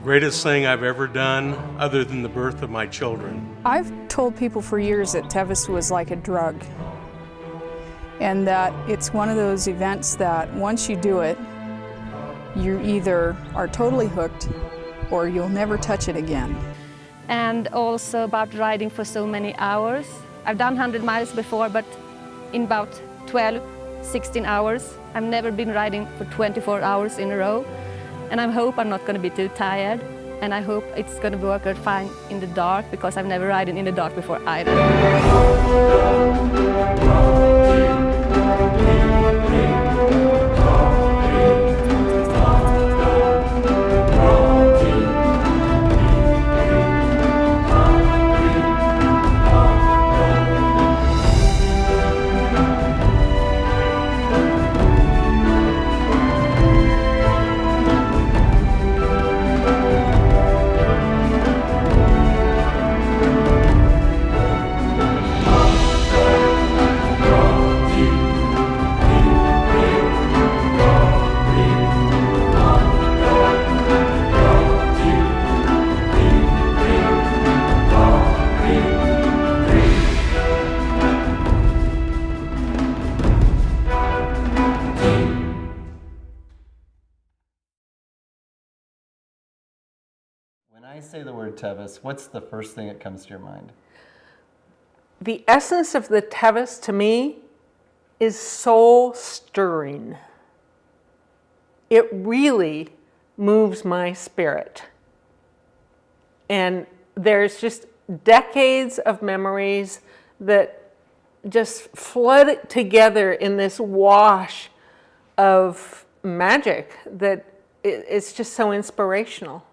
Greatest thing I've ever done other than the birth of my children. I've told people for years that Tevis was like a drug, and that it's one of those events that once you do it, you either are totally hooked or you'll never touch it again. And also about riding for so many hours. I've done 100 miles before, but in about 12, 16 hours. I've never been riding for 24 hours in a row. And I hope I'm not going to be too tired. And I hope it's going to work out fine in the dark, because I've never ridden in the dark before either. When I say the word Tevis, what's the first thing that comes to your mind? The essence of the Tevis to me is soul stirring. It really moves my spirit. And there's just decades of memories that just flood together in this wash of magic that it's just so inspirational.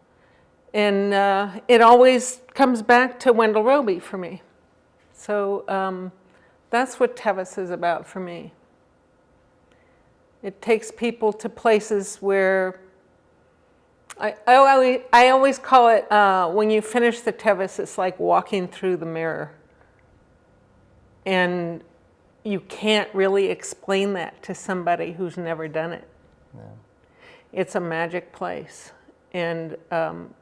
And it always comes back to Wendell Roby for me. So that's what Tevis is about for me. It takes people to places where, I always call it, when you finish the Tevis, it's like walking through the mirror. And you can't really explain that to somebody who's never done it. Yeah. It's a magic place. And,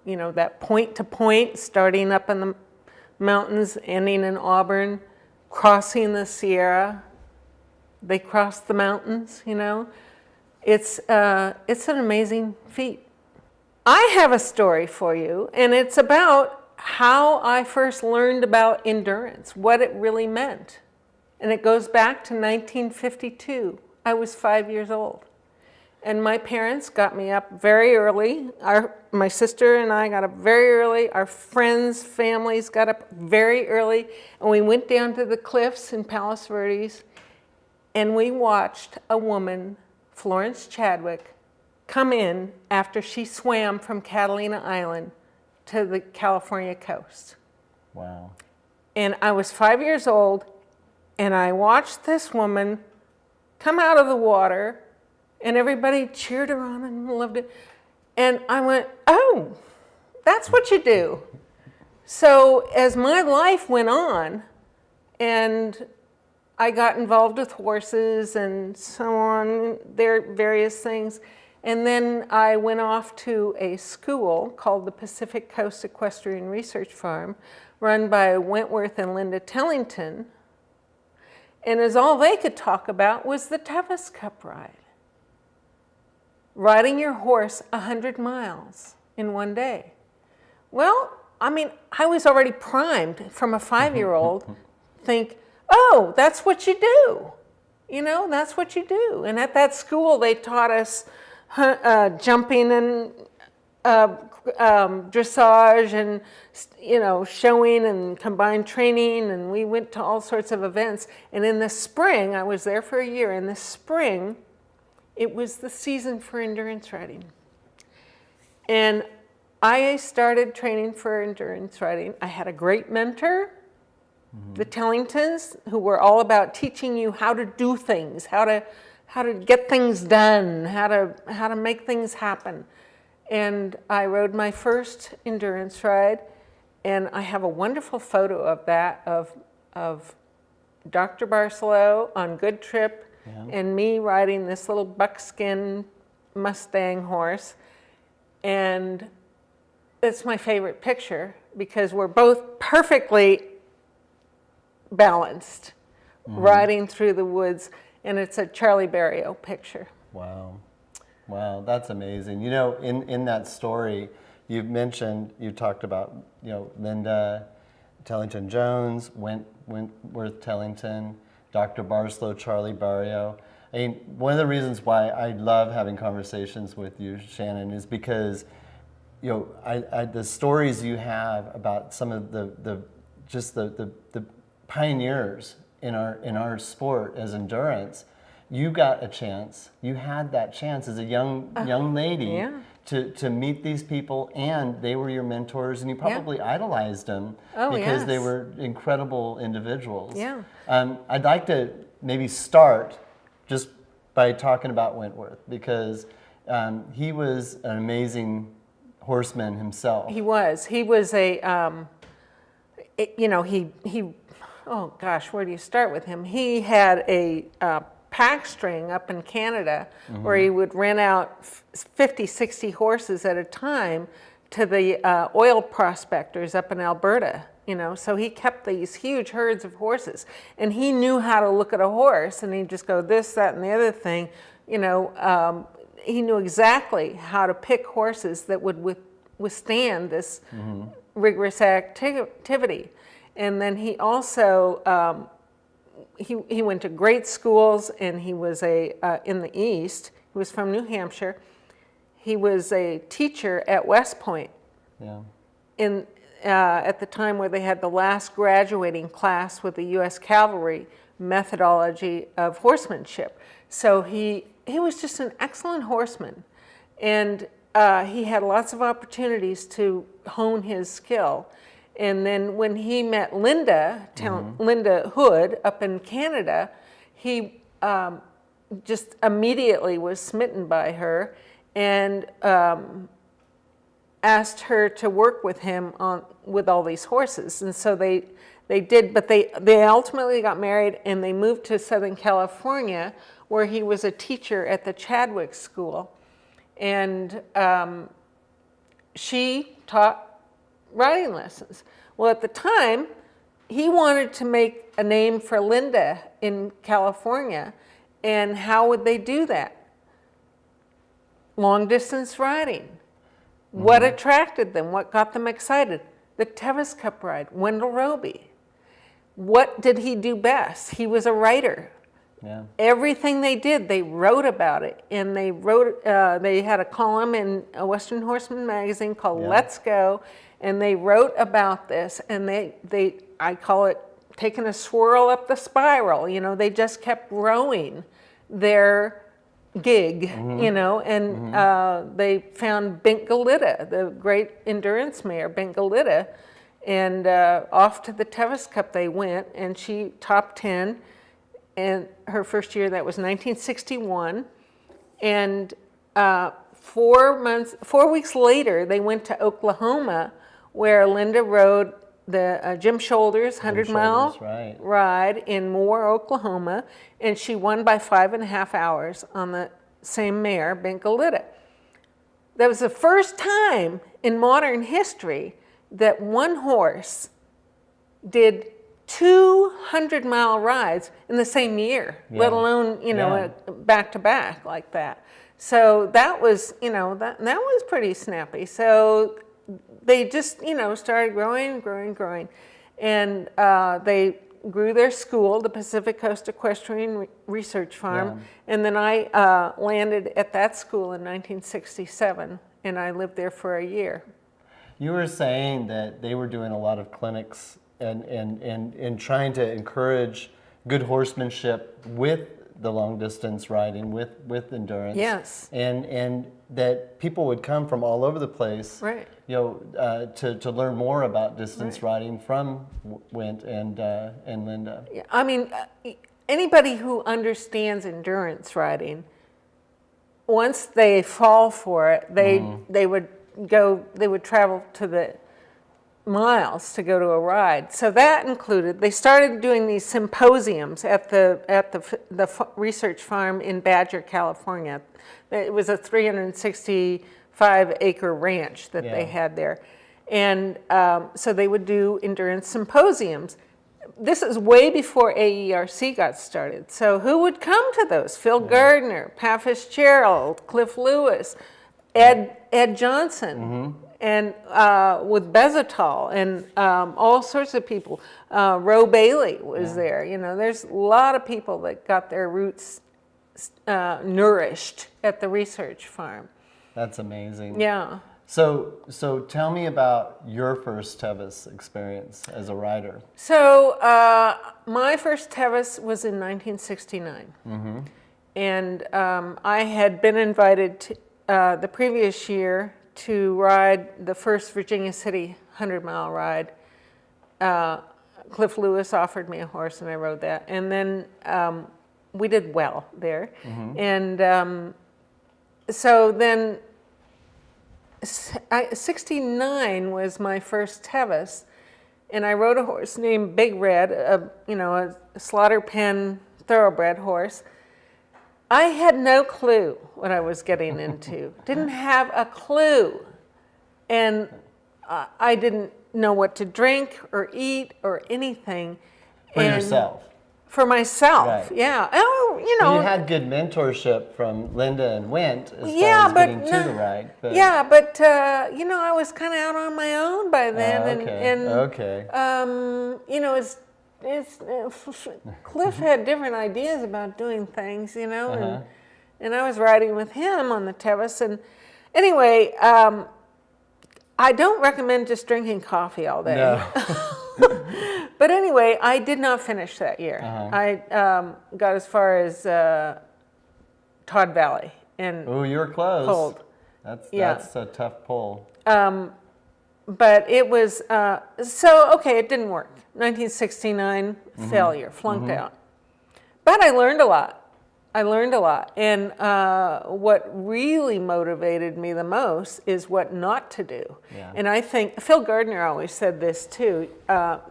you know, that point to point, starting up in the mountains, ending in Auburn, crossing the Sierra. They crossed the mountains, you know. It's an amazing feat. I have a story for you, and it's about how I first learned about endurance, what it really meant. And it goes back to 1952. I was 5 years old. And my parents got me up very early. My sister and I got up very early. Our friends, families got up very early. And we went down to the cliffs in Palos Verdes. And we watched a woman, Florence Chadwick, come in after she swam from Catalina Island to the California coast. Wow. And I was 5 years old. And I watched this woman come out of the water. And everybody cheered her on and loved it. And I went, oh, that's what you do. So as my life went on, and I got involved with horses and so on, there are various things. And then I went off to a school called the Pacific Coast Equestrian Research Farm, run by Wentworth and Linda Tellington. And as all they could talk about was the Tevis Cup ride. Riding your horse 100 miles in one day. Well, I mean, I was already primed from a 5-year-old, think, oh, that's what you do. You know, that's what you do. And at that school, they taught us jumping and dressage and, you know, showing and combined training. And we went to all sorts of events. And in the spring, I was there for a year. In the spring, it was the season for endurance riding. And I started training for endurance riding. I had a great mentor, the Tellingtons, who were all about teaching you how to do things, how to get things done, how to make things happen. And I rode my first endurance ride, and I have a wonderful photo of that, of Dr. Barcelow on Good Trip, and me riding this little buckskin Mustang horse. And it's my favorite picture because we're both perfectly balanced, riding through the woods, and it's a Charlie Barrio picture. Wow. Wow, that's amazing. You know, in that story, you talked about, you know, Linda Tellington Jones, Wentworth Tellington, Dr. Barslow, Charlie Barrio. I mean, one of the reasons why I love having conversations with you, Shannon, is because, you know, the stories you have about some of the pioneers in our sport as endurance. You got a chance. You had that chance as a young lady to meet these people, and they were your mentors, and you probably idolized them because they were incredible individuals. Yeah. I'd like to maybe start just by talking about Wentworth, because he was an amazing horseman himself. He was a, you know, he, oh gosh, where do you start with him? He had a pack string up in Canada where he would rent out 50, 60 horses at a time to the oil prospectors up in Alberta, you know. So he kept these huge herds of horses, and he knew how to look at a horse, and he'd just go this, that, and the other thing, you know. He knew exactly how to pick horses that would withstand this rigorous activity. And then he also, he went to great schools, and he was in the East. He was from New Hampshire. He was a teacher at West Point. Yeah. At the time where they had the last graduating class with the U.S. Cavalry methodology of horsemanship. So he was just an excellent horseman, and he had lots of opportunities to hone his skill. And then when he met Linda Hood up in Canada, he just immediately was smitten by her, and asked her to work with him with all these horses. And so they did, but they ultimately got married, and they moved to Southern California, where he was a teacher at the Chadwick School. And she taught riding lessons. Well, at the time, he wanted to make a name for Linda in California, and how would they do that? Long distance riding. What attracted them? What got them excited? The Tevis Cup ride, Wendell Roby. What did he do best? He was a writer. Yeah. Everything they did, they wrote about it, and they wrote. They had a column in a Western Horseman magazine called Let's Go, and they wrote about this. And I call it taking a swirl up the spiral. You know, they just kept growing their gig. You know, and they found Bink Galita, the great endurance mare, Bink Galita, and off to the Tevis Cup they went, and she top 10. And her first year, that was 1961. And 4 weeks later, they went to Oklahoma, where Linda rode the Jim Shoulders 100-mile ride in Moore, Oklahoma. And she won by 5.5 hours on the same mare, Bink Galita. That was the first time in modern history that one horse did 200-mile rides in the same year, let alone, you know, back to back like that. So that was, you know, that was pretty snappy. So they just, you know, started growing. And they grew their school, the Pacific Coast Equestrian Research Farm. And then I landed at that school in 1967, and I lived there for a year. You were saying that they were doing a lot of clinics and trying to encourage good horsemanship with the long distance riding, with endurance. Yes. And that people would come from all over the place, right, you know, to learn more about distance riding from Went and Linda. Yeah, I mean, anybody who understands endurance riding, once they fall for it, they would travel to the miles to go to a ride. So that included, they started doing these symposiums at the research farm in Badger, California. It was a 5-acre ranch that they had there. And so they would do endurance symposiums. This is way before AERC got started. So who would come to those? Phil Gardner, Pat Fitzgerald, Cliff Lewis, Ed Johnson, and with Bezatol, and all sorts of people. Ro Bailey was there. You know, there's a lot of people that got their roots nourished at the research farm. That's amazing. Yeah. So tell me about your first Tevis experience as a rider. So my first Tevis was in 1969. And I had been invited to, the previous year to ride the first Virginia City 100-mile ride. Cliff Lewis offered me a horse and I rode that. And then we did well there. And so then 69 was my first Tevis, and I rode a horse named Big Red, a slaughter pen thoroughbred horse. I had no clue what I was getting into. Didn't have a clue. And I didn't know what to drink or eat or anything. For yourself? For myself, Right. yeah. Oh, you know. You had good mentorship from Linda and Went as Yeah, far as but getting to the ride. But, yeah, but you know, I was kind of out on my own by then, okay. you know, Cliff had different ideas about doing things, you know, and I was riding with him on the Tevis, and anyway, I don't recommend just drinking coffee all day. No. But anyway, I did not finish that year. I got as far as Todd Valley. And Oh, you were close. Cold. That's a tough pull. But it was, okay, it didn't work. 1969, failure, flunked out. But I learned a lot. And what really motivated me the most is what not to do. Yeah. And I think, Phil Gardner always said this too.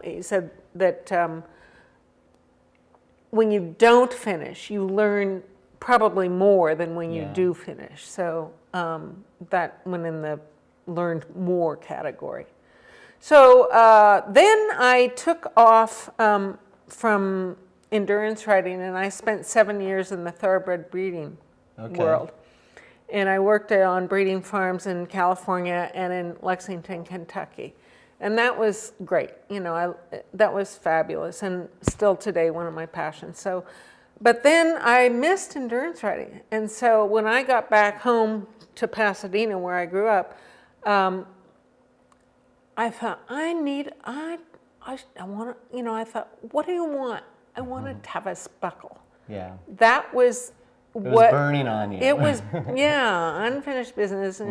He said that when you don't finish, you learn probably more than when you do finish. So that went in the learned more category. So then I took off from endurance riding, and I spent 7 years in the thoroughbred breeding world. And I worked on breeding farms in California and in Lexington, Kentucky. And that was great. You know, that was fabulous, and still today one of my passions. So, but then I missed endurance riding. And so when I got back home to Pasadena, where I grew up, I thought, I want to, you know, I thought, what do you want? I want a Tevis buckle. Yeah. That was It was burning on you. It was, unfinished business.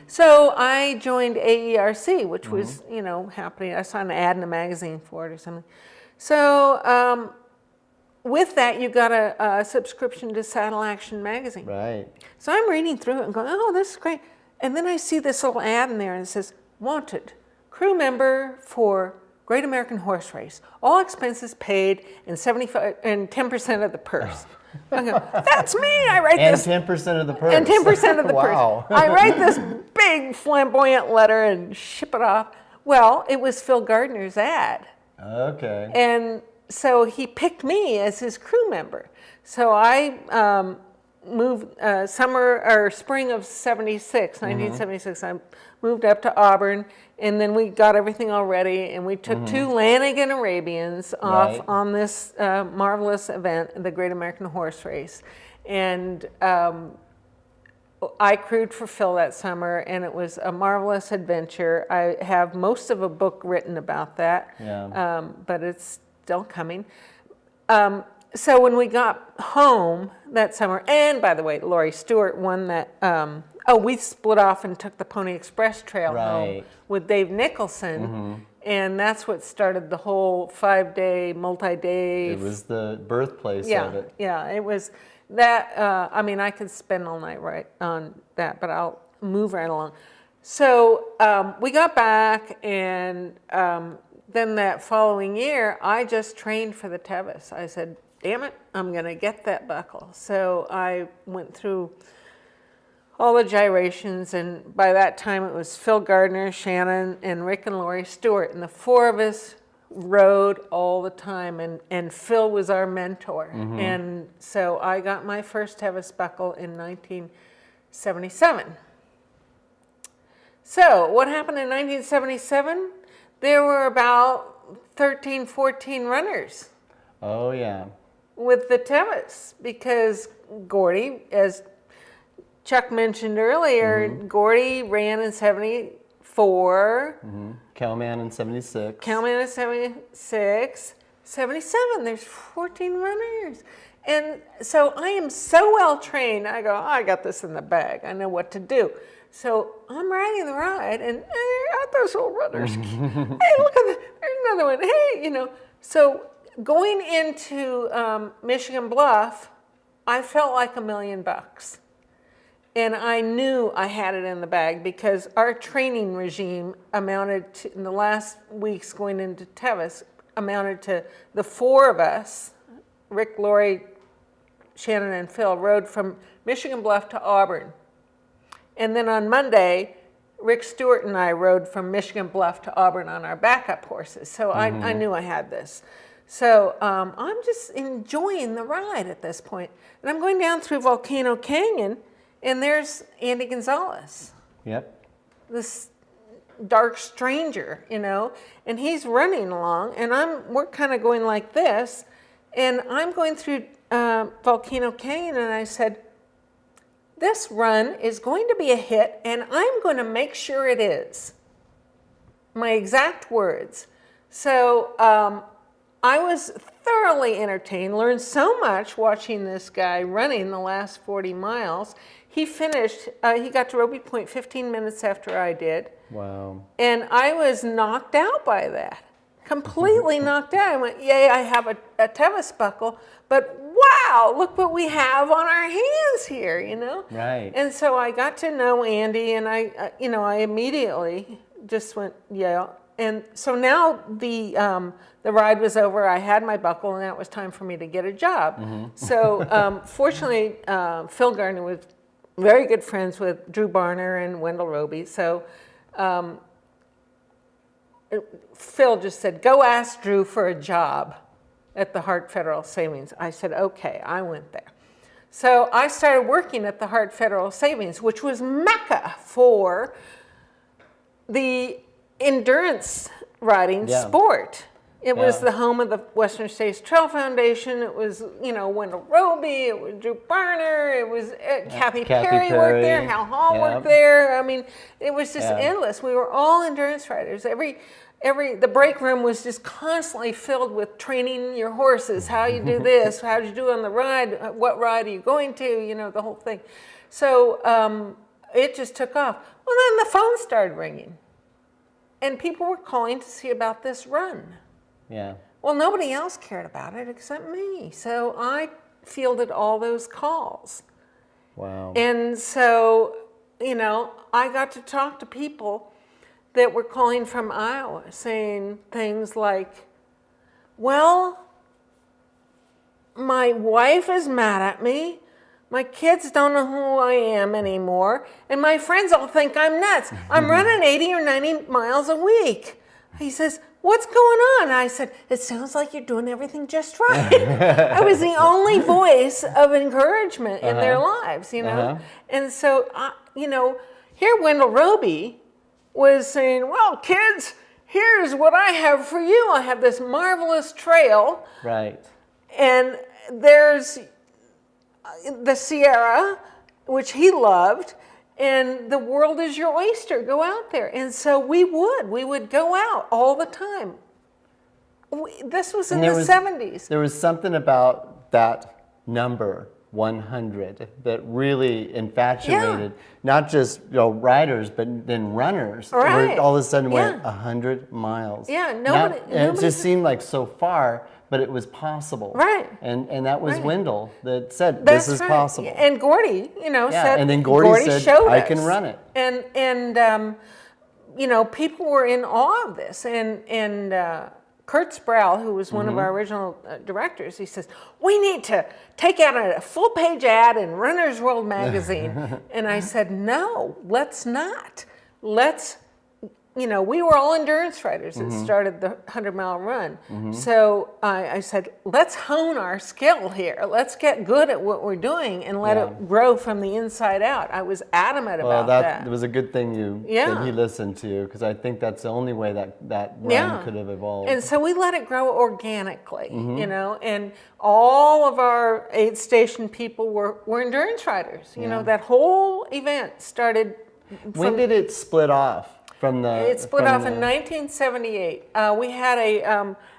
So I joined AERC, which was, you know, happening. I saw an ad in a magazine for it or something. So with that, you got a subscription to Saddle Action magazine. Right. So I'm reading through it and going, oh, this is great. And then I see this little ad in there and it says, wanted, crew member for Great American Horse Race, all expenses paid and 10% of the purse. I go, that's me. I write and this. 10% of the purse. And 10% of the Wow. purse. I write this big flamboyant letter and ship it off. Well, it was Phil Gardner's ad. Okay. And so he picked me as his crew member. So I moved spring of 76, 1976. I moved up to Auburn, and then we got everything all ready, and we took 2 Lanigan Arabians off on this marvelous event, the Great American Horse Race. And I crewed for Phil that summer, and it was a marvelous adventure. I have most of a book written about that, but it's still coming. So when we got home that summer, and by the way, Laurie Stewart won that, we split off and took the Pony Express Trail home with Dave Nicholson, and that's what started the whole 5-day, multi-day. It was the birthplace of it. Yeah, it was that, I mean, I could spend all night right on that, but I'll move right along. So we got back, and then that following year, I just trained for the Tevis. I said, damn it, I'm going to get that buckle. So I went through all the gyrations, and by that time it was Phil Gardner, Shannon, and Rick and Lori Stewart, and the four of us rode all the time, and Phil was our mentor. And so I got my first Tevis buckle in 1977. So what happened in 1977? There were about 13, 14 runners Oh, yeah. with the Tevis, because Gordy, as Chuck mentioned earlier, Gordy ran in 74, Cowman in 76. Cowman in 76, 77, there's 14 runners. And so I am so well trained, I go, I got this in the bag, I know what to do. So I'm riding the ride, and hey, aren't those old runners? Hey, look at that, there's another one, hey, So going into Michigan Bluff, I felt like $1 million. And I knew I had it in the bag, because our training regime amounted to, in the last weeks going into Tevis, amounted to the four of us, Rick, Lori, Shannon, and Phil, rode from Michigan Bluff to Auburn. And then on Monday, Rick Stewart and I rode from Michigan Bluff to Auburn on our backup horses. So I knew I had this. So I'm just enjoying the ride at this point. And I'm going down through Volcano Canyon, and there's Andy Gonzalez, Yep. this dark stranger, and he's running along, and we're kind of going like this, and I'm going through Volcano Canyon, and I said, this run is going to be a hit, and I'm going to make sure it is. My exact words. So I was thoroughly entertained, learned so much watching this guy running the last 40 miles. He finished, he got to Robie Point 15 minutes after I did. Wow. And I was knocked out by that. Completely knocked out. I went, yay, I have a Tevis buckle, but wow, look what we have on our hands here, Right. And so I got to know Andy, and I immediately just went, yeah. And so now the ride was over. I had my buckle, and now it was time for me to get a job. So fortunately, Phil Gardner was very good friends with Drew Barner and Wendell Roby. So Phil just said, go ask Drew for a job at the Hart Federal Savings. I said, okay, I went there. So I started working at the Hart Federal Savings, which was Mecca for the endurance riding sport. It was the home of the Western States Trail Foundation. It was, Wendell Roby, it was Drew Barner, it was Kathy Perry worked there, Hal Hall worked there. I mean, it was just endless. We were all endurance riders. The break room was just constantly filled with training your horses, how you do this, how did you do on the ride, what ride are you going to, the whole thing. So it just took off. Well, then the phone started ringing, and people were calling to see about this run. Yeah. Well, nobody else cared about it except me. So I fielded all those calls. Wow. And so, I got to talk to people that were calling from Iowa saying things like, well, my wife is mad at me. My kids don't know who I am anymore. And my friends all think I'm nuts. I'm running 80 or 90 miles a week. He says, what's going on? I said, it sounds like you're doing everything just right. I was the only voice of encouragement in their lives, And so, here Wendell Roby was saying, well, kids, here's what I have for you. I have this marvelous trail. Right. And there's the Sierra, which he loved, and the world is your oyster. Go out there. And so we would go out all the time. This was in the 70s. There was something about that number, 100, that really infatuated not just riders, but then runners. Right. Where all of a sudden went 100 miles. Yeah, nobody. And it just seemed like so far, but it was possible. Right. And that was Wendell that said, That's this is right. possible. And Gordy, said, and then Gordy said, showed I us. can run it. And people were in awe of this. And Kurt Sproul, who was one of our original directors, he says, we need to take out a full-page ad in Runner's World magazine. And I said, no, let's not. Let's, we were all endurance riders that started the 100-mile run. So I said, let's hone our skill here. Let's get good at what we're doing and let it grow from the inside out. I was adamant about that. It was a good thing that he listened to you, because I think that's the only way that run could have evolved. And so we let it grow organically, and all of our aid station people were endurance riders. That whole event started. When did it split off? It split off in 1978. We had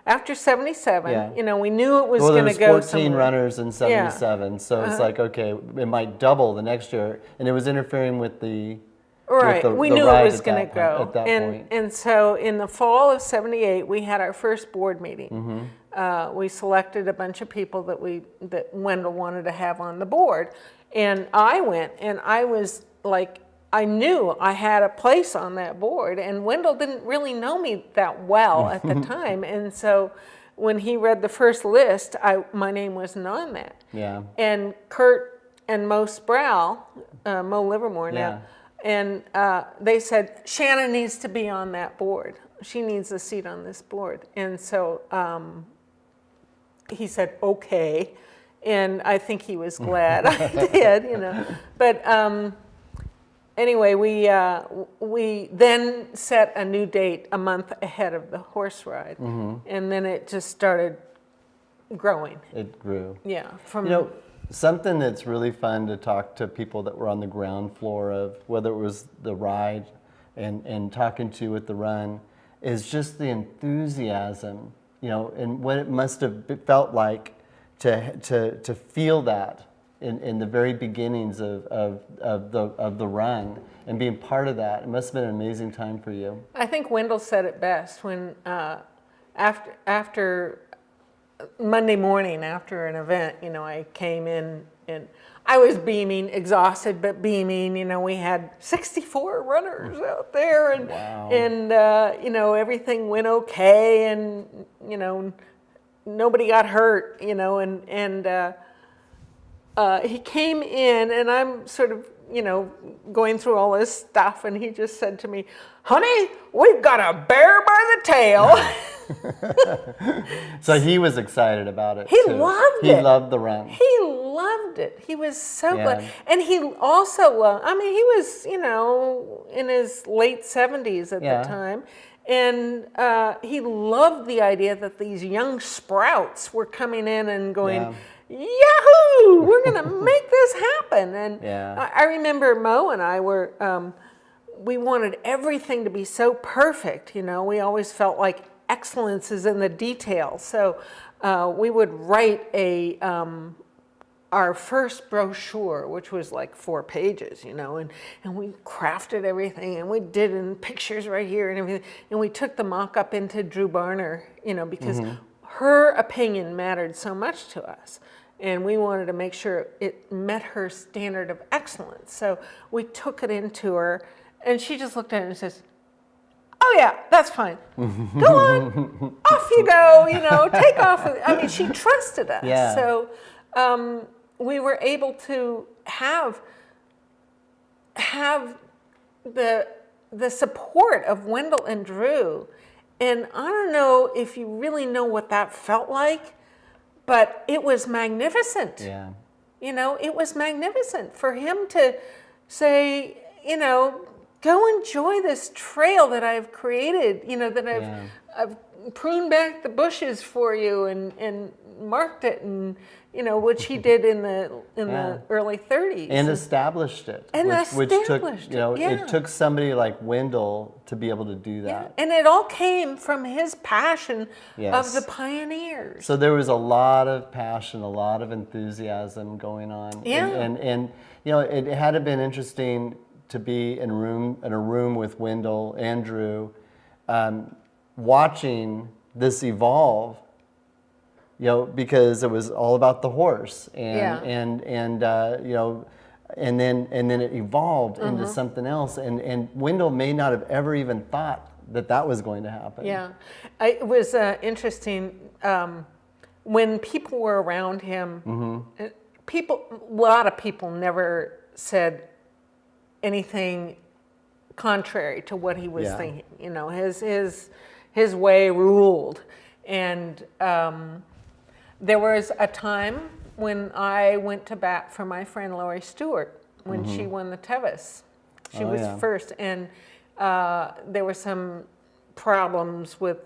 after 77, we knew it was going to go there was 14 somewhere. runners in 77, so it's like, okay, it might double the next year, and it was interfering with the we knew it was going to go. At that point. And so in the fall of 78, we had our first board meeting. We selected a bunch of people that Wendell wanted to have on the board, and I went, and I was like, I knew I had a place on that board, and Wendell didn't really know me that well at the time, and so when he read the first list, my name wasn't on that. Yeah. And Kurt and Mo Sproul, Mo Livermore now, and they said, Shannon needs to be on that board. She needs a seat on this board. And so he said, okay, and I think he was glad I did, But anyway, we then set a new date a month ahead of the horse ride, and then it just started growing. It grew. Yeah. Something that's really fun to talk to people that were on the ground floor of, whether it was the ride and talking to with the run, is just the enthusiasm, and what it must have felt like to feel that in the very beginnings of the run and being part of that. It must have been an amazing time for you. I think Wendell said it best when after Monday morning after an event, I came in and I was beaming, exhausted but beaming. We had 64 runners out there, and everything went okay, and nobody got hurt, and he came in, and I'm sort of, going through all this stuff, and he just said to me, honey, we've got a bear by the tail. So he was excited about it. He loved it. He loved the run. He loved it. He was so glad. And he also loved, he was, in his late 70s at the time. And he loved the idea that these young sprouts were coming in and going, Yahoo! We're going to make this happen. And I remember Mo and I were, we wanted everything to be so perfect. We always felt like excellence is in the details. So we would write our first brochure, which was like 4 pages, and we crafted everything, and we did in pictures right here and everything. And we took the mock-up into Drew Barner, because her opinion mattered so much to us. And we wanted to make sure it met her standard of excellence. So we took it into her, and she just looked at it and says, oh yeah, that's fine. Go on, off you go, take off. She trusted us. Yeah. So we were able to have the support of Wendell and Drew. And I don't know if you really know what that felt like, but it was magnificent. Yeah. It was magnificent for him to say, go enjoy this trail that I've created, that I've pruned back the bushes for you and marked it, and which he did in the early 30s, and established it, which took it took somebody like Wendell to be able to do that. And it all came from his passion of the pioneers. So there was a lot of passion, a lot of enthusiasm going on. And it had been interesting to be in a room with Wendell and Drew, watching this evolve, because it was all about the horse, and then it evolved into something else. And Wendell may not have ever even thought that was going to happen. Yeah, it was interesting when people were around him. A lot of people never said anything contrary to what he was thinking. You know, his way ruled, and there was a time when I went to bat for my friend Lori Stewart when she won the Tevis. She was first, and there were some problems with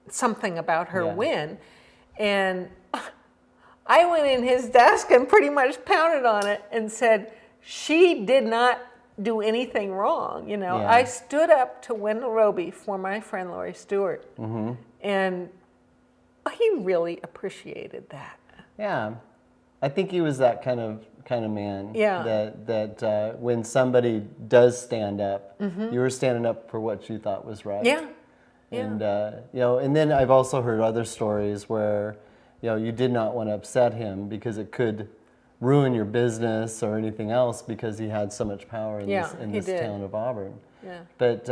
something about her win, and I went in his desk and pretty much pounded on it and said, she did not do anything wrong. You know, I stood up to Wendell Roby for my friend Lori Stewart, and he really appreciated that. Yeah, I think he was that kind of man. Yeah. That when somebody does stand up, you were standing up for what you thought was right. Yeah. And you know, and then I've also heard other stories where, you know, you did not want to upset him because it could ruin your business or anything else because he had so much power in this town of Auburn. Yeah. But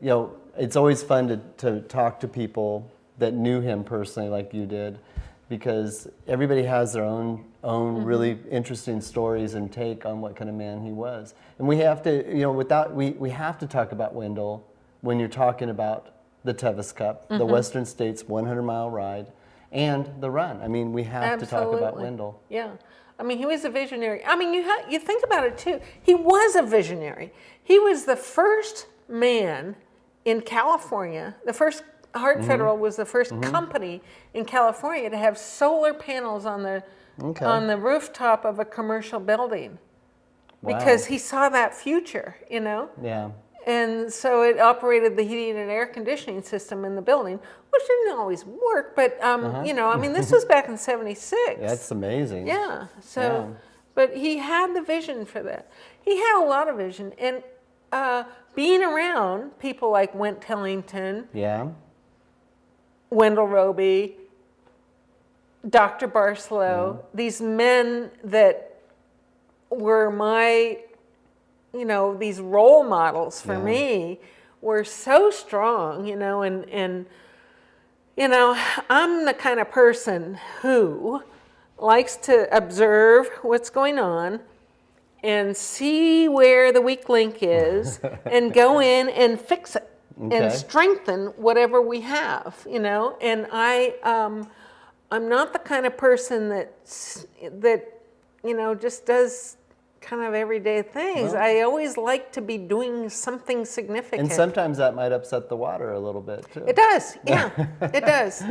you know, it's always fun to talk to people that knew him personally like you did, because everybody has their own really interesting stories and take on what kind of man he was. And we have to, you know, we have to talk about Wendell when you're talking about the Tevis Cup, the Western States 100-mile ride, and the run. I mean, we have to talk about Wendell. Yeah. I mean, he was a visionary. I mean, you think about it too. He was a visionary. He was the first man in California, the first Hart Federal was the first company in California to have solar panels on the rooftop of a commercial building, because he saw that future, you know. Yeah. And so it operated the heating and air conditioning system in the building, which didn't always work, but you know, I mean, this was back in '76. That's amazing. Yeah. So, but he had the vision for that. He had a lot of vision, and being around people like Went Tellington. Yeah. Wendell Roby, Dr. Barcelow, these men that were my, you know, these role models for me were so strong, you know, and you know, I'm the kind of person who likes to observe what's going on and see where the weak link is and go in and fix it. And strengthen whatever we have, you know. And I'm not the kind of person that you know, just does kind of everyday things. Well, I always like to be doing something significant. And sometimes that might upset the water a little bit too. It does, yeah, it does.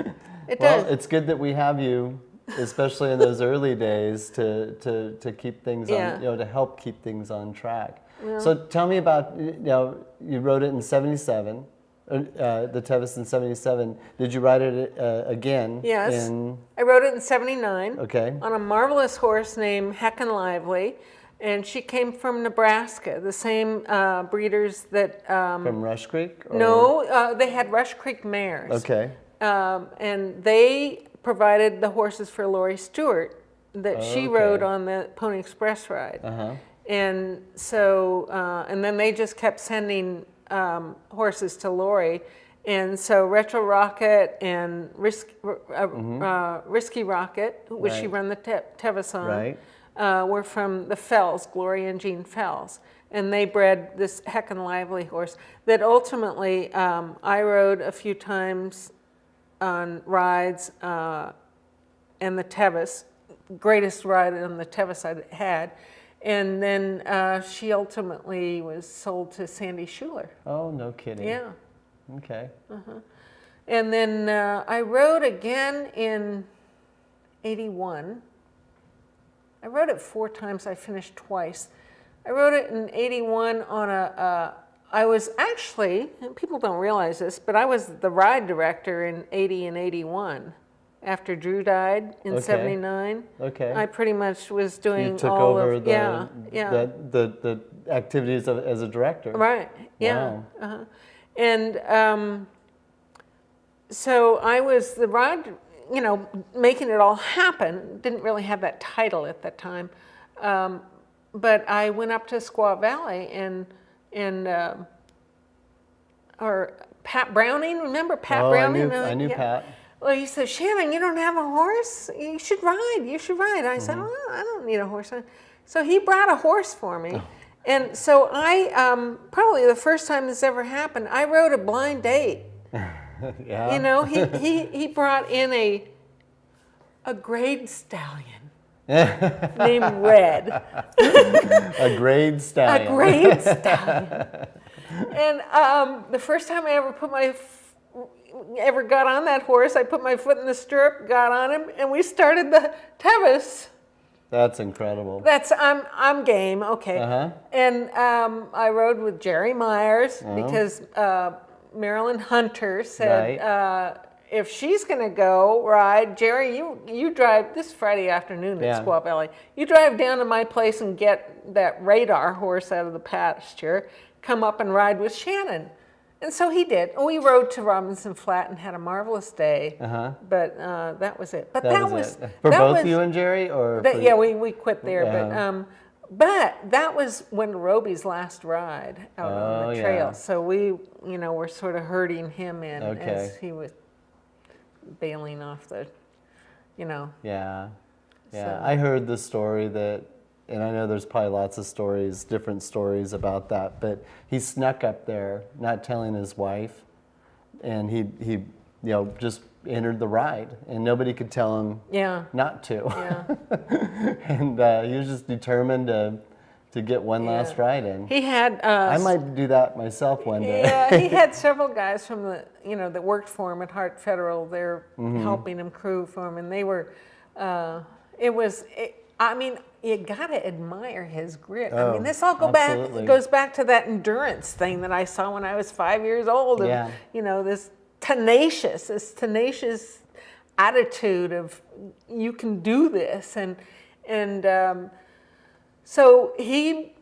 It does. It's good that we have you, especially in those early days, to keep things on, you know, to help keep things on track. Yeah. So tell me about, you know, you wrote it in '77, the Tevis in '77. Did you write it again? Yes, I wrote it in '79. Okay. On a marvelous horse named Heckin' Lively, and she came from Nebraska, the same breeders that... from Rush Creek? Or? No, they had Rush Creek mares. Okay. And they provided the horses for Lori Stewart that she rode on the Pony Express ride. And so, and then they just kept sending horses to Lori. And so Retro Rocket and Risky Rocket, which she ran the Tevis on, were from the Fells, Gloria and Jean Fells. And they bred this Heckin' Lively horse that ultimately I rode a few times on rides and the Tevis, greatest ride on the Tevis I had. And then she ultimately was sold to Sandy Schuler. Oh, no kidding. Yeah. Okay. And then I rode again in '81. I rode it 4 times. I finished twice. I rode it in '81 on I was actually, and people don't realize this, but I was the ride director in '80 and '81. After Drew died in '79, I pretty much was doing you took all over of the activities as a director. Right. Yeah. Wow. And so I was the ride, you know, making it all happen. Didn't really have that title at that time, but I went up to Squaw Valley and or Pat Browning. Remember Pat Oh, Browning? I knew Yeah. Pat. Well, he said, Shannon, you don't have a horse? You should ride. You should ride. I said, oh, I don't need a horse. So he brought a horse for me. And so I, probably the first time this ever happened, I rode a blind date. Yeah. You know, he brought in a grade stallion named Red. A grade stallion. A grade stallion. And the first time I ever got on that horse, I put my foot in the stirrup, got on him, and we started the Tevis. That's incredible. I'm game, okay. And I rode with Jerry Myers because Marilyn Hunter said, if she's going to go ride, Jerry, you drive this Friday afternoon at Squaw Valley. You drive down to my place and get that Radar horse out of the pasture, come up and ride with Shannon. And so he did. We rode to Robinson Flat and had a marvelous day. But that was it. But that was it. For both you and Jerry, or yeah, we quit there. But that was Wendell Roby's last ride out on the trail. So we, were sort of herding him in as he was bailing off the, Yeah. So. I heard the story that, and I know there's probably lots of stories, different stories about that, but he snuck up there, not telling his wife, and he just entered the ride, and nobody could tell him not to. Yeah. And he was just determined to get one last ride in. He had. I might do that myself one day. Yeah, he had several guys from the that worked for him at Hart Federal. They're helping him crew for him, and they were. You gotta admire his grit. I mean, this all goes back to that endurance thing that I saw when I was 5 years old. And, this tenacious attitude of you can do this, and so he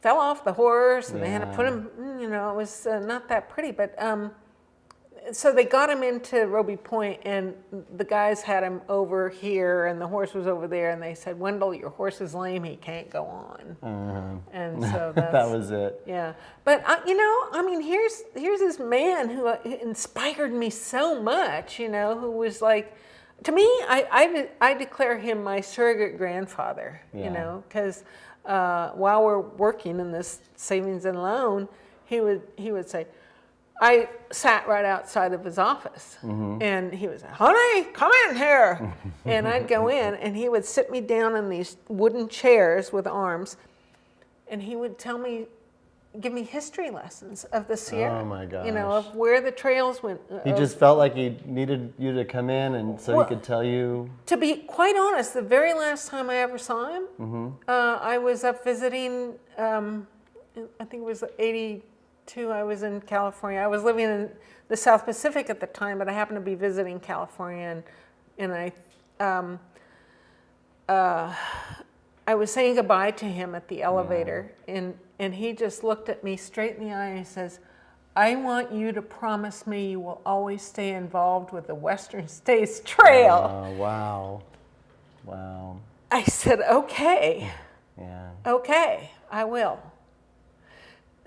fell off the horse, and they had to put him. It was not that pretty, but. So they got him into Roby Point, and the guys had him over here, and the horse was over there, and they said, Wendell, your horse is lame, he can't go on. And so that's, that was it. Yeah. But, here's this man who inspired me so much, who was like, to me, I declare him my surrogate grandfather, because while we're working in this savings and loan, he would say, I sat right outside of his office, and he would say, honey, come in here. And I'd go in, and he would sit me down in these wooden chairs with arms, and he would give me history lessons of the Sierra. Oh my gosh. Of where the trails went. He just felt like he needed you to come in, and so he could tell you. To be quite honest, the very last time I ever saw him, I was up visiting, I think it was 82, I was in California. I was living in the South Pacific at the time, but I happened to be visiting California, and I was saying goodbye to him at the elevator, and he just looked at me straight in the eye and he says, I want you to promise me you will always stay involved with the Western States Trail. Oh, wow. Wow. I said, okay. Yeah. Okay, I will.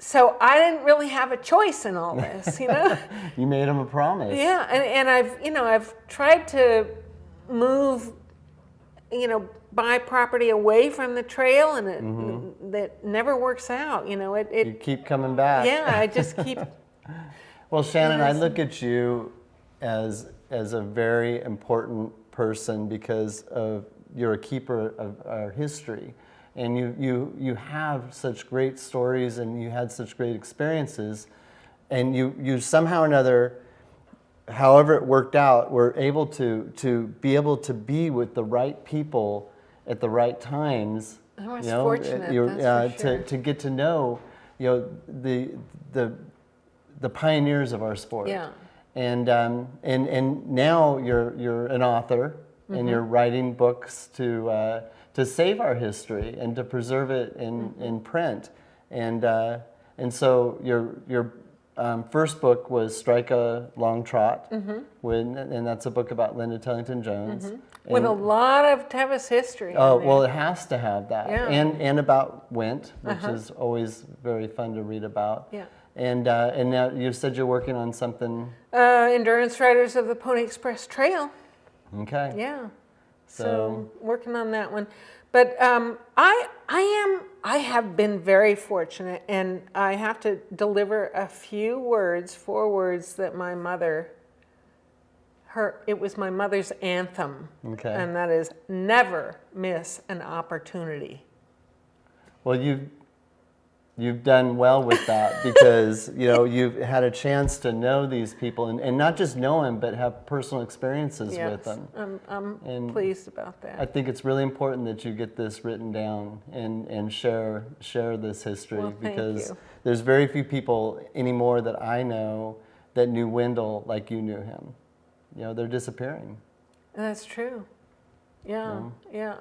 So I didn't really have a choice in all this, You made him a promise. Yeah, and I've tried to move, buy property away from the trail, and that never works out. You keep coming back. Yeah, I just keep. Well, Shannon, I look at you as a very important person because you're a keeper of our history. And you have such great stories, and you had such great experiences, and you somehow or another, however it worked out, were able to be with the right people at the right times. I was fortunate. That's for sure. To get to know, the pioneers of our sport. Yeah. And now you're an author, and you're writing books to save our history and to preserve it in print, and so your first book was Strike a Long Trot, and that's a book about Linda Tellington Jones with a lot of Tevis history. Oh well, it has to have that, Yeah. and about Went, which is always very fun to read about. Yeah. And now you said you're working on something. Endurance Riders of the Pony Express Trail. Okay. Yeah. So working on that one. But I have been very fortunate, and I have to deliver a few words, 4 words that my mother, it was my mother's anthem. Okay. And that is never miss an opportunity. Well, you've done well with that because you've had a chance to know these people and not just know them, but have personal experiences with them. I'm pleased about that. I think it's really important that you get this written down and share this history, Well, thank because you. there's very few people anymore that I know that knew Wendell like you knew him. They're disappearing. That's true. Yeah, yeah.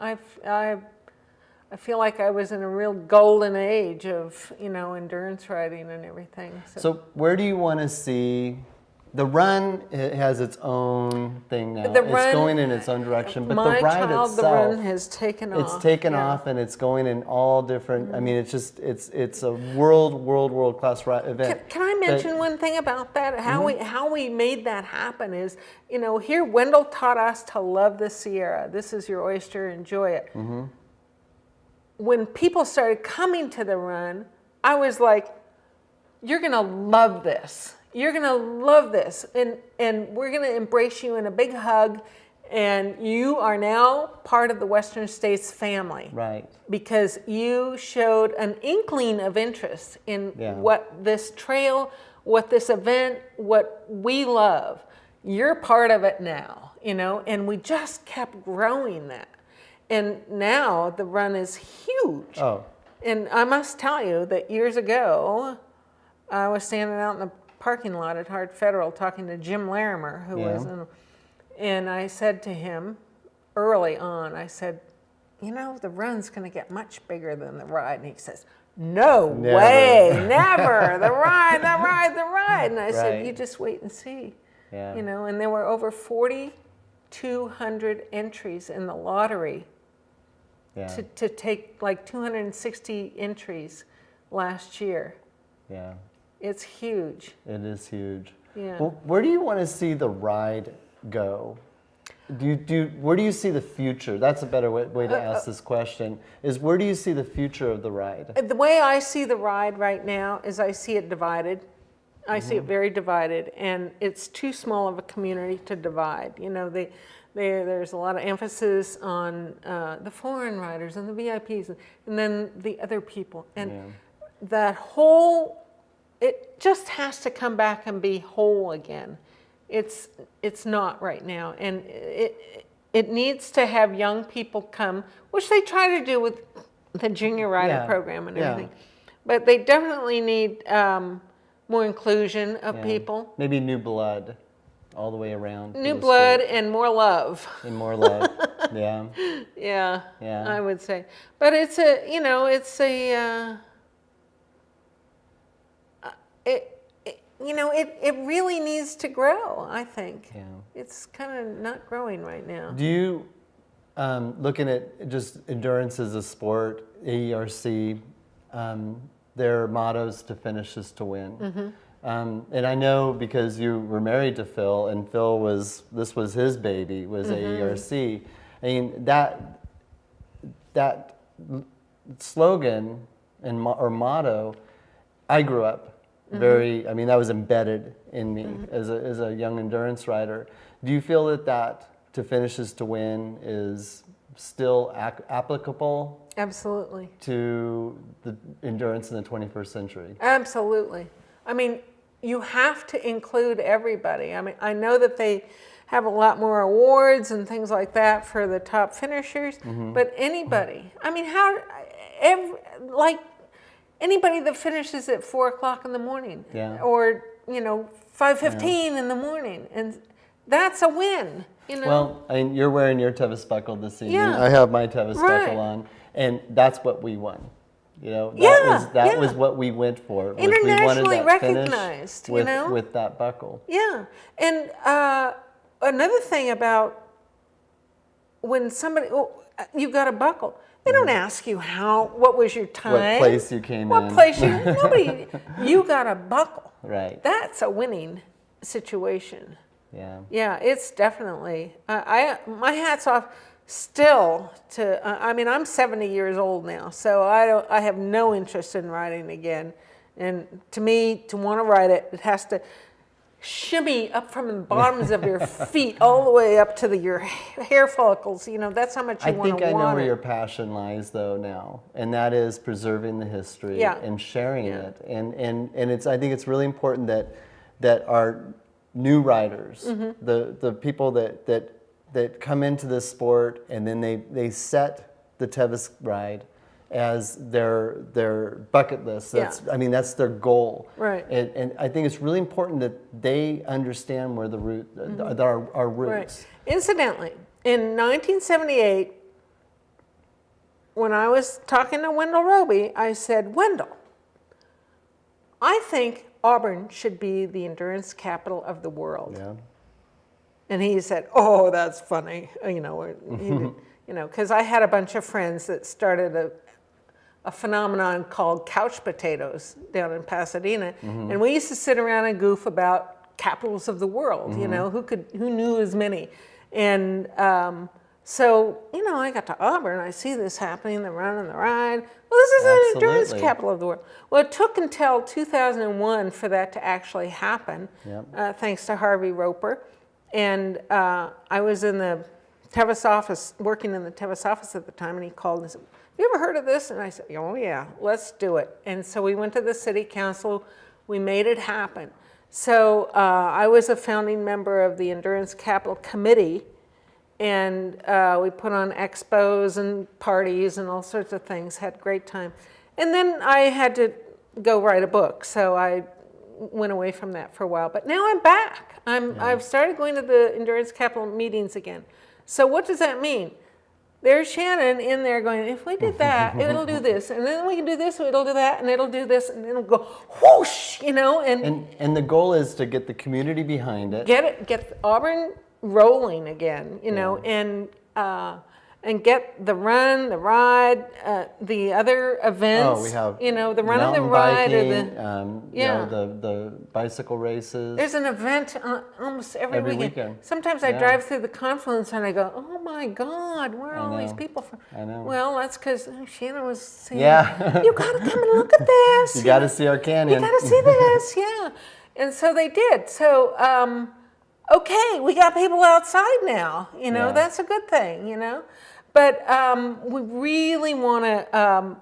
I feel like I was in a real golden age of, endurance riding and everything. So where do you want to see the run? It has its own thing now. The run, it's going in its own direction, but my the ride child, itself, the run has taken off. It's taken off, and it's going in all different. I mean, it's a world class event. Can I mention one thing about that? How we made that happen is, here Wendell taught us to love the Sierra. This is your oyster, enjoy it. When people started coming to the run, I was like, you're gonna love this. You're gonna love this. And we're gonna embrace you in a big hug, and you are now part of the Western States family. Right. Because you showed an inkling of interest in what this trail, what this event, what we love. You're part of it now, and we just kept growing that. And now the run is huge. Oh. And I must tell you that years ago, I was standing out in the parking lot at Hart Federal talking to Jim Larimer, who was and I said to him early on, I said, the run's going to get much bigger than the ride. And he says, no way, never, the ride. And I said, you just wait and see. Yeah. And there were over 4,200 entries in the lottery. To take like 260 entries last year. Yeah. It's huge. It is huge. Yeah. Well, where do you want to see the ride go? Where do you see the future? That's a better way to ask this question, is where do you see the future of the ride? The way I see the ride right now is I see it divided. I see it very divided, and it's too small of a community to divide. There's a lot of emphasis on the foreign riders and the VIPs, and then the other people. And that whole, it just has to come back and be whole again. It's not right now. And it needs to have young people come, which they try to do with the junior rider program and everything. But they definitely need more inclusion of people. Maybe new blood. All the way around. New blood and more love. And more love, yeah. Yeah, I would say. But it really needs to grow, I think. Yeah. It's kind of not growing right now. Do you, looking at just endurance as a sport, AERC, their mottos to finish is to win. And I know because you were married to Phil, and this was his baby, was AERC. I mean, that slogan or motto, I grew up that was embedded in me as a young endurance rider. Do you feel that to finish is to win is still applicable? Absolutely. To the endurance in the 21st century? Absolutely. I mean, you have to include everybody. I mean, I know that they have a lot more awards and things like that for the top finishers, but anybody, I mean, anybody that finishes at 4 o'clock in the morning, or 5:15 in the morning, and that's a win. Well, I mean, you're wearing your Tevis buckle this evening. I have my Tevis buckle on, and that's what we won. That was what we went for. Internationally recognized, with that buckle. Yeah, and another thing about when somebody, you got to buckle. They don't ask you what was your time, What place you came in. what place nobody. You got to buckle. Right. That's a winning situation. Yeah. Yeah, it's definitely. My hat's off still to. I mean, I'm 70 years old now, so I have no interest in riding again. And to me, to want to ride it, it has to shimmy up from the bottoms of your feet all the way up to your hair follicles. You know, that's how much you want to want it. I think I know where your passion lies, though, now, and that is preserving the history and sharing it. And it's. I think it's really important that our new riders, the people that come into this sport and then they set the Tevis ride as their bucket list. That's that's their goal. Right. And I think it's really important that they understand where our roots. Right. Incidentally, in 1978, when I was talking to Wendell Roby, I said, Wendell, I think Auburn should be the endurance capital of the world. Yeah. And he said, "Oh, that's funny," because I had a bunch of friends that started a phenomenon called couch potatoes down in Pasadena, and we used to sit around and goof about capitals of the world. You know, who knew as many, and so I got to Auburn. I see this happening, the run and the ride. Well, this is an endurance capital of the world. Well, it took until 2001 for that to actually happen, thanks to Harvey Roper. And I was in the Tevis office, working in the Tevis office at the time, and he called and said, "Have you ever heard of this?" And I said, "Oh yeah, let's do it." And so we went to the city council, we made it happen. So I was a founding member of the Endurance Capital Committee, and we put on expos and parties and all sorts of things, had a great time. And then I had to go write a book, so I went away from that for a while. But now I'm back. I've started going to the Endurance Capital meetings again. So what does that mean? There's Shannon in there going, if we did that, it'll do this, and then we can do this, it'll do that, and it'll do this, and it'll go whoosh, And the goal is to get the community behind it. Get Auburn rolling again, and get the run, the ride, the other events. Oh, we have the run and the ride, biking, the bicycle races. There's an event almost every weekend. Sometimes I drive through the confluence and I go, "Oh my God, where are all these people from?" I know. Well, that's because Shannon was saying, "You got to come and look at this. You got to see our canyon. You got to see this, yeah." And so they did. So. Okay, we got people outside now, that's a good thing, But we really want to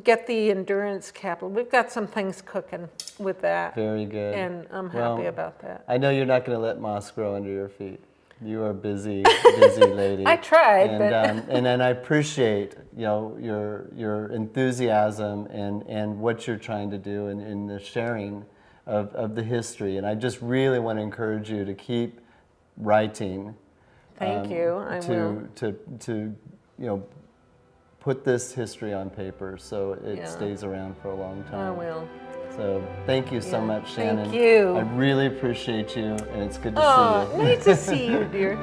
get the endurance capital. We've got some things cooking with that. Very good. And I'm happy about that. I know you're not going to let moss grow under your feet. You are a busy lady. I tried, and I appreciate your enthusiasm and what you're trying to do in the sharing of the history, and I just really want to encourage you to keep writing. Thank you. I will. To put this history on paper so it stays around for a long time. I will. So thank you so much, Shannon. Thank you. I really appreciate you, and it's good to see you. Nice to see you, dear.